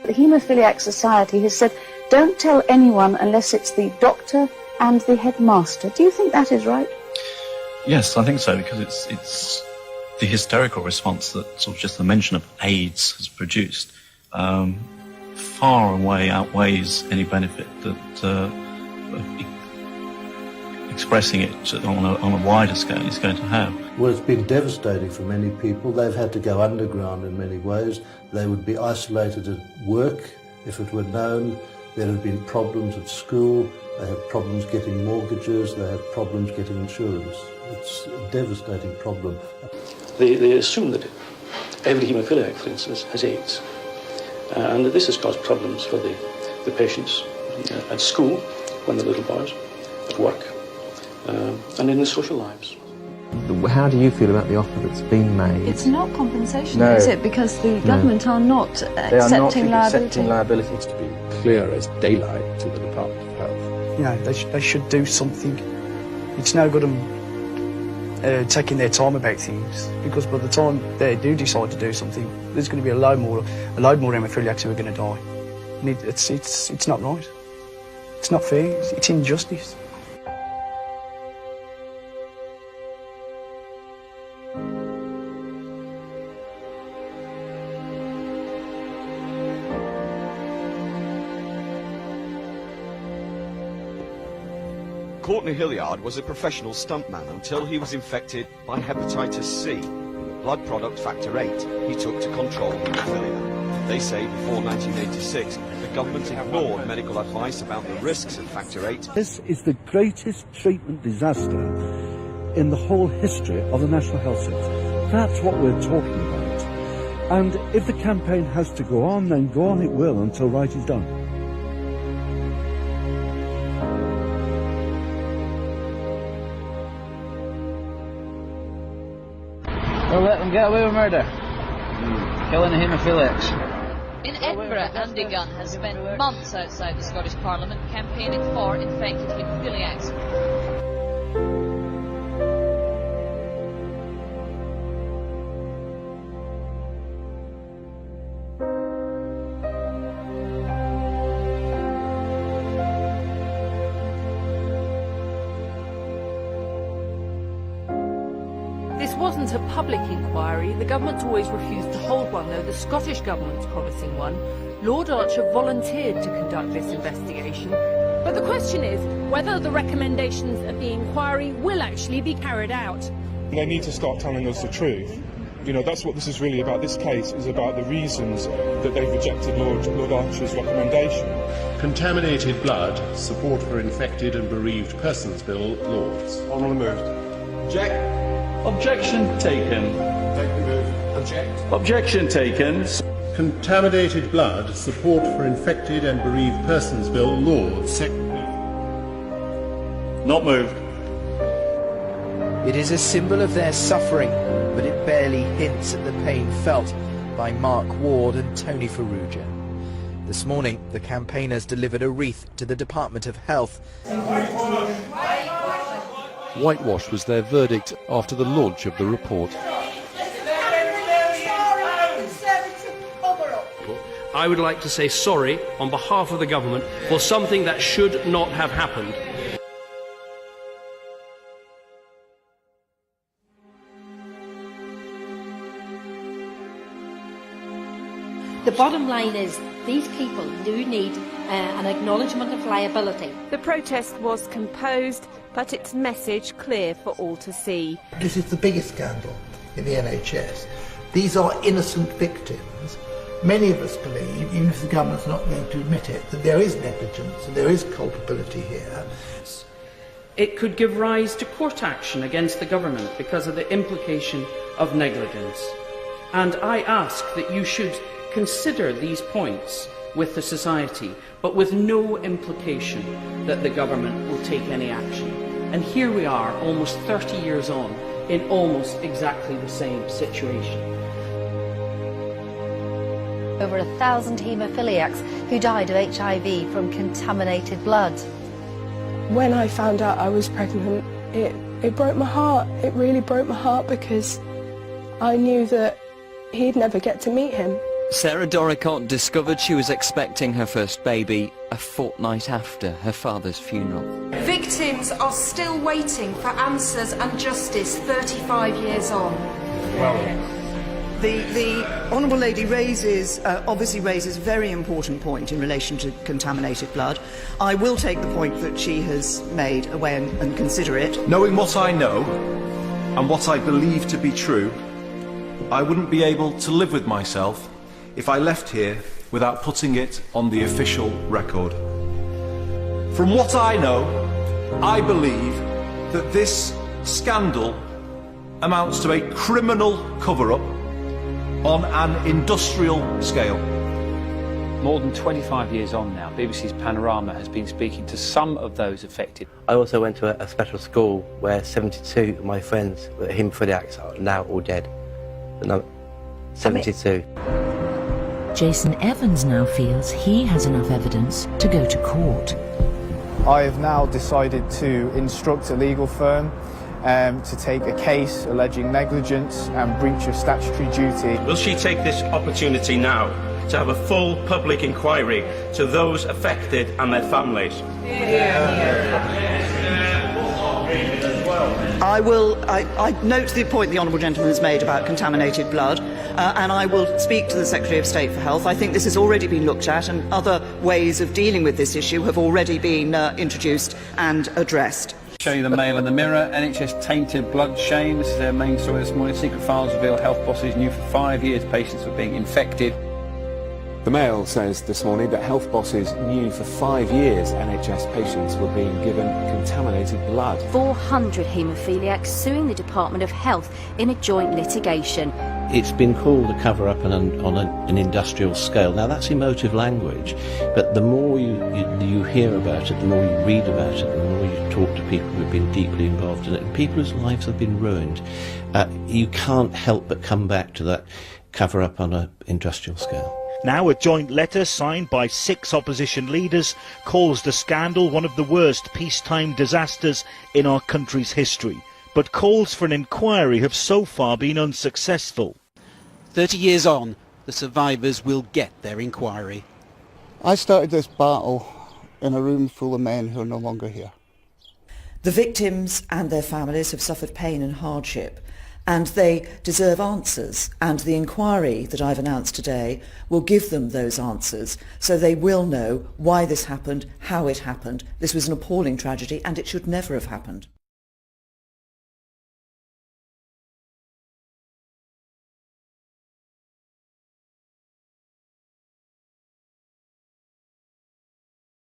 The Haemophiliac Society has said, don't tell anyone unless it's the doctor and the headmaster. Do you think that is right? Yes, I think so, because it's the hysterical response that sort of just the mention of AIDS has produced far and away outweighs any benefit that expressing it on a wider scale is going to have. Well, it's been devastating for many people. They've had to go underground in many ways. They would be isolated at work if it were known. There have been problems at school. They have problems getting mortgages. They have problems getting insurance. It's a devastating problem. They assume that every haemophiliac, for instance, has AIDS. And that this has caused problems for the patients at school, when they're little boys, at work, and in their social lives. How do you feel about the offer that's been made? It's not compensation, is it? Because the government are not accepting liability. Accepting liability. It's to be clear as daylight to the Department of Health. You know, they should do something. It's no good them taking their time about things, because by the time they do decide to do something, there's going to be a load more haemophiliacs who are going to die. And it's not right. It's not fair. It's injustice. Courtney Hilliard was a professional stuntman until he was infected by hepatitis C, the blood product factor VIII he took to control haemophilia. They say before 1986, the government ignored medical advice about the risks of factor VIII. This is the greatest treatment disaster in the whole history of the National Health Service. That's what we're talking about. And if the campaign has to go on, then go on it will until right is done. We'll let them get away with murder. Killing the haemophiliacs. In Edinburgh, Andy Gunn has spent months outside the Scottish Parliament campaigning for infected haemophiliacs. This wasn't a public inquiry. The government always refused to hold one, though the Scottish government's promising one. Lord Archer volunteered to conduct this investigation. But the question is whether the recommendations of the inquiry will actually be carried out. They need to start telling us the truth. You know, that's what this is really about. This case is about the reasons that they've rejected Lord Archer's recommendation. Contaminated blood, support for infected and bereaved persons bill, Lords. Honourable moved. Object. Objection taken. Take the move. Object. Objection taken. Contaminated blood, support for infected and bereaved persons bill, Lords. Not moved. It is a symbol of their suffering, but it barely hints at the pain felt by Mark Ward and Tony Farrugia. This morning, the campaigners delivered a wreath to the Department of Health. Whitewash was their verdict after the launch of the report. I would like to say sorry on behalf of the government for something that should not have happened. The bottom line is these people do need an acknowledgement of liability. The protest was composed, but its message clear for all to see. This is the biggest scandal in the NHS. These are innocent victims. Many of us believe, even if the government's not going to admit it, that there is negligence and there is culpability here. It could give rise to court action against the government because of the implication of negligence. And I ask that you should consider these points with the society, but with no implication that the government will take any action. And here we are, almost 30 years on, in almost exactly the same situation. Over 1,000 haemophiliacs who died of HIV from contaminated blood. When I found out I was pregnant, it broke my heart. It really broke my heart because I knew that he'd never get to meet him. Sarah Doricott discovered she was expecting her first baby a fortnight after her father's funeral. Victims are still waiting for answers and justice 35 years on. The Honourable Lady obviously raises a very important point in relation to contaminated blood. I will take the point that she has made away and consider it. Knowing what I know and what I believe to be true, I wouldn't be able to live with myself if I left here without putting it on the official record. From what I know, I believe that this scandal amounts to a criminal cover-up on an industrial scale. More than 25 years on now, BBC's Panorama has been speaking to some of those affected. I also went to a special school where 72 of my friends with haemophiliacs are now all dead. 72. Jason Evans now feels he has enough evidence to go to court. I have now decided to instruct a legal firm to take a case alleging negligence and breach of statutory duty. Will she take this opportunity now to have a full public inquiry to those affected and their families? I note the point the Honourable Gentleman has made about contaminated blood, and I will speak to the Secretary of State for Health. I think this has already been looked at, and other ways of dealing with this issue have already been introduced and addressed. Show you the Mail and the Mirror. NHS tainted blood shame. This is their main story this morning. Secret files reveal health bosses knew for 5 years patients were being infected. The Mail says this morning that health bosses knew for 5 years NHS patients were being given contaminated blood. 400 haemophiliacs suing the Department of Health in a joint litigation. It's been called a cover-up on an industrial scale. Now, that's emotive language, but the more you hear about it, the more you read about it, the more you talk to people who have been deeply involved in it, and people whose lives have been ruined, you can't help but come back to that cover-up on an industrial scale. Now a joint letter signed by 6 opposition leaders calls the scandal one of the worst peacetime disasters in our country's history. But calls for an inquiry have so far been unsuccessful. 30 years on, the survivors will get their inquiry. I started this battle in a room full of men who are no longer here. The victims and their families have suffered pain and hardship, and they deserve answers, and the inquiry that I've announced today will give them those answers, so they will know why this happened, how it happened. This was an appalling tragedy, and it should never have happened.